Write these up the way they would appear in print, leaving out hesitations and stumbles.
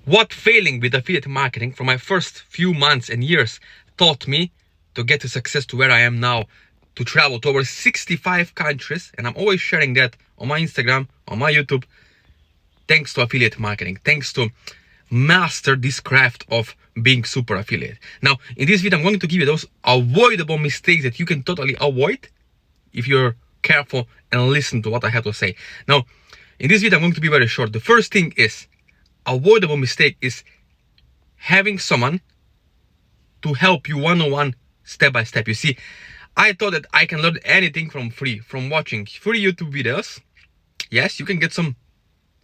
What failing with affiliate marketing for my first few months and years taught me to get to success to where I am now, to travel to over 65 countries, and I'm always sharing that on my Instagram, on my YouTube, thanks to affiliate marketing, thanks to master this craft of being super affiliate. Now, in this video, I'm going to give you those avoidable mistakes that you can totally avoid if you're careful and listen to what I have to say. Now, in this video, I'm going to be very short. The first thing is, avoidable mistake is having someone to help you one-on-one, step by step. You see, I thought that I can learn anything from watching free YouTube videos. Yes, you can get some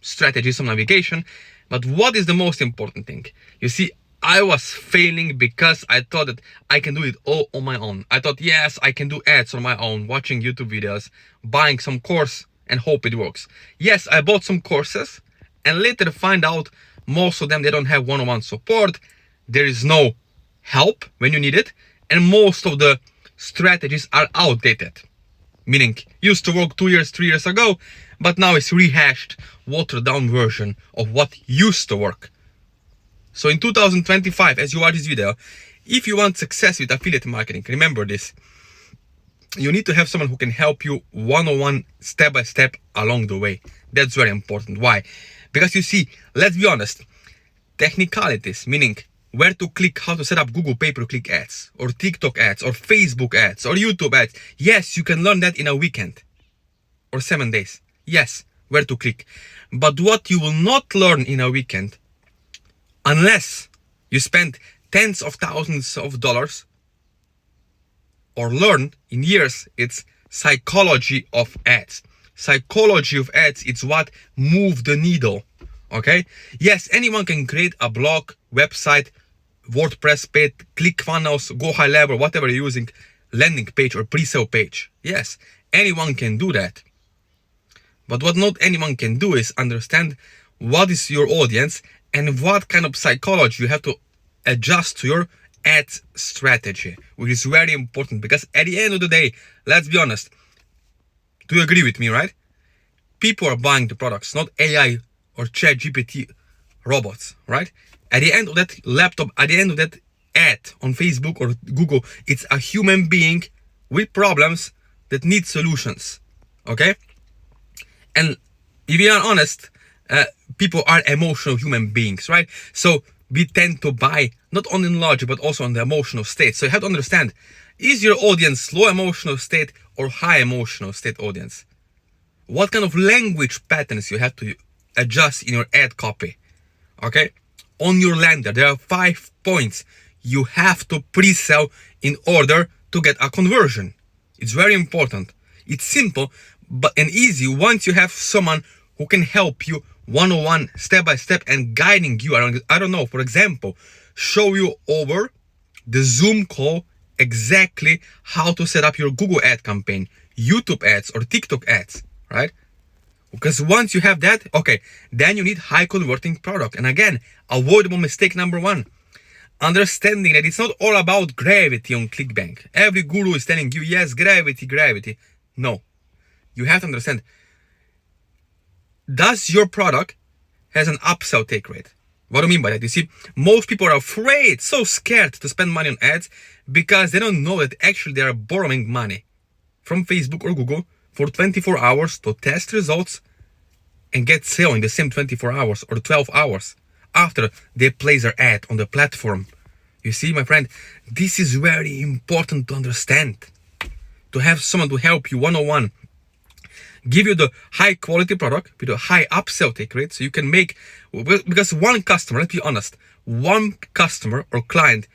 strategy, some navigation, but what is the most important thing? You see, I was failing because I thought that I can do it all on my own. I thought, yes, I can do ads on my own, watching YouTube videos, buying some course and hope it works. Yes, I bought some courses and later find out most of them, they don't have one-on-one support. There is no help when you need it. And most of the strategies are outdated. Meaning, used to work 2 years, 3 years ago, but now it's rehashed, watered down version of what used to work. So in 2025, as you watch this video, if you want success with affiliate marketing, remember this. You need to have someone who can help you one-on-one, step by step along the way. That's very important. Why? Because you see, let's be honest, technicalities, meaning where to click, how to set up Google pay-per-click ads, or TikTok ads, or Facebook ads, or YouTube ads. Yes, you can learn that in a weekend or 7 days. Yes, where to click. But what you will not learn in a weekend, unless you spend tens of thousands of dollars, or learn in years, it's psychology of ads. Psychology of ads, it's what moves the needle. Okay? Yes, anyone can create a blog, website, WordPress page, ClickFunnels, Go High Level, whatever you're using, landing page or pre-sale page. Yes, anyone can do that. But what not anyone can do is understand what is your audience and what kind of psychology you have to adjust to your ads strategy, which is very important, because at the end of the day, let's be honest, do you agree with me, right? People are buying the products, not AI or ChatGPT robots, right? At the end of that laptop, at the end of that ad on Facebook or Google, it's a human being with problems that need solutions, okay? And if you are honest, people are emotional human beings, right? So we tend to buy not only in logic, but also on the emotional state. So you have to understand, is your audience low emotional state or high emotional state audience? What kind of language patterns you have to adjust in your ad copy, okay? On your lander, there are 5 points you have to pre-sell in order to get a conversion. It's very important. It's simple but and easy once you have someone who can help you one-on-one, step by step, and guiding you around. I don't know, for example, show you over the Zoom call exactly how to set up your Google ad campaign, YouTube ads, or TikTok ads, right? Because once you have that, okay, then you need high converting product. And again, avoidable mistake number 1, understanding that it's not all about gravity on ClickBank. Every guru is telling you, yes, gravity, gravity. No, you have to understand, does your product has an upsell take rate? What do I mean by that? You see, most people are afraid, so scared to spend money on ads because they don't know that actually they are borrowing money from Facebook or Google for 24 hours to test results and get sale in the same 24 hours or 12 hours after they place their ad on the platform. You see, my friend, this is very important to understand. To have someone to help you one-on-one, give you the high quality product with a high upsell take rate, so you can make, because one customer, let's be honest, one customer or client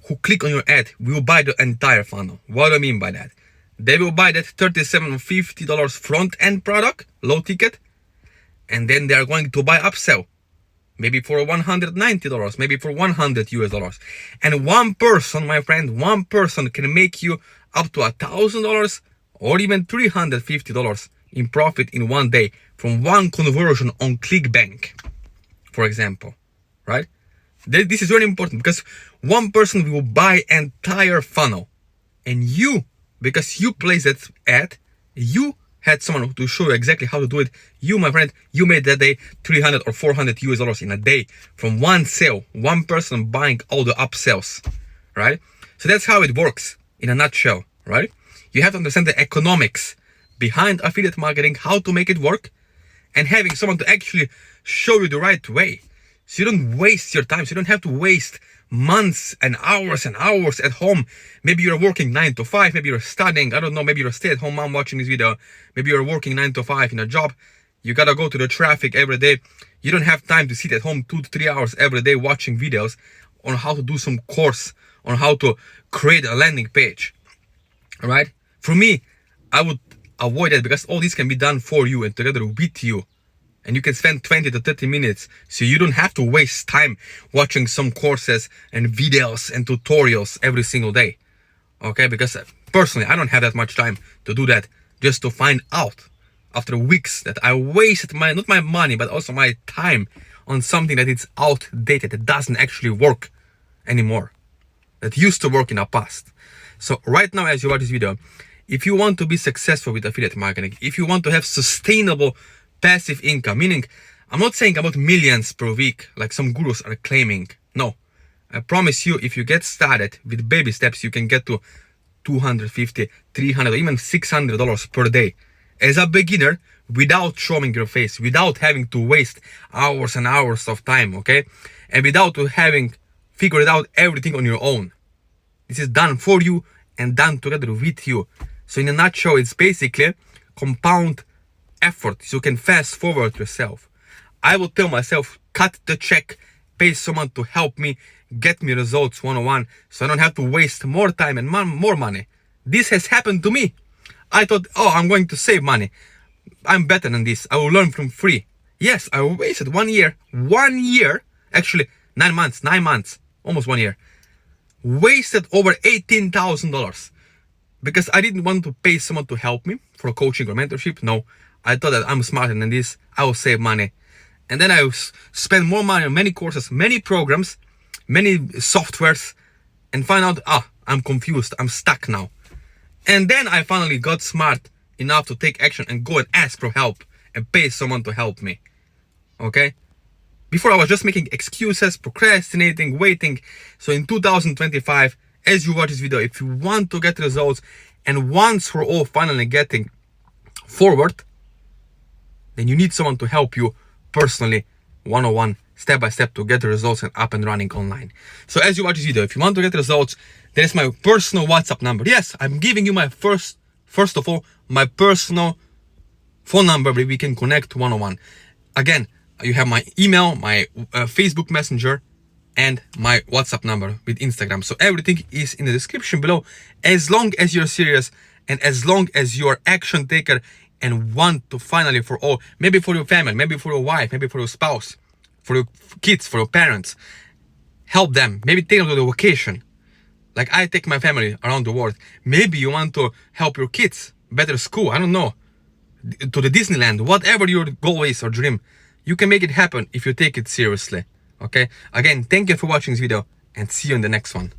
who click on your ad will buy the entire funnel. What do I mean by that? They will buy that $37 or $50 front end product, low ticket, and then they are going to buy upsell, maybe for $190, maybe for $100 US. And one person, my friend, one person can make you up to $1,000 or even $350 in profit in one day from one conversion on ClickBank, for example, right? This is very important because one person will buy entire funnel, and you, because you place that ad, you had someone to show you exactly how to do it, you, my friend, you made that day 300 or 400 US dollars in a day from one sale, one person buying all the upsells, right? So that's how it works in a nutshell, right? You have to understand the economics behind affiliate marketing, how to make it work, and having someone to actually show you the right way. So you don't waste your time. So you don't have to waste months and hours at home. Maybe you're working 9 to 5. Maybe you're studying. I don't know. Maybe you're a stay-at-home mom watching this video. Maybe you're working 9 to 5 in a job. You gotta go to the traffic every day. You don't have time to sit at home 2 to 3 hours every day watching videos on how to do some course, on how to create a landing page. All right? For me, I would avoid that because all this can be done for you and together with you. And you can spend 20 to 30 minutes, so you don't have to waste time watching some courses and videos and tutorials every single day. Okay, because personally, I don't have that much time to do that, just to find out after weeks that I wasted not my money, but also my time on something that is outdated, that doesn't actually work anymore, that used to work in the past. So right now, as you watch this video, if you want to be successful with affiliate marketing, if you want to have sustainable passive income, meaning I'm not saying about millions per week like some gurus are claiming. No, I promise you, if you get started with baby steps, you can get to $250, $300, or even $600 per day as a beginner without showing your face, without having to waste hours and hours of time, okay? And without having figured out everything on your own. This is done for you and done together with you. So in a nutshell, it's basically compound effort, so you can fast forward yourself. I will tell myself, cut the check, pay someone to help me get me results one-on-one, so I don't have to waste more time and more money. This has happened to me. I thought, oh, I'm going to save money. I'm better than this. I will learn from free. Yes, I wasted 1 year, actually 9 months, almost 1 year. Wasted over $18,000 because I didn't want to pay someone to help me for coaching or mentorship. No. I thought that I'm smarter than this, I will save money. And then I spend more money on many courses, many programs, many softwares, and find out, I'm confused, I'm stuck now. And then I finally got smart enough to take action and go and ask for help and pay someone to help me. Okay? Before I was just making excuses, procrastinating, waiting. So in 2025, as you watch this video, if you want to get results and once for all finally getting forward, then you need someone to help you personally, one-on-one, step-by-step to get the results and up and running online. So as you watch this video, if you want to get results, there is my personal WhatsApp number. Yes, I'm giving you my first of all, my personal phone number where we can connect one-on-one. Again, you have my email, my Facebook Messenger, and my WhatsApp number with Instagram. So everything is in the description below. As long as you're serious and as long as you're action taker and want to finally for all, maybe for your family, maybe for your wife, maybe for your spouse, for your kids, for your parents, help them, maybe take them to the vacation. Like I take my family around the world. Maybe you want to help your kids, better school, I don't know, to the Disneyland, whatever your goal is or dream, you can make it happen if you take it seriously, okay? Again, thank you for watching this video and see you in the next one.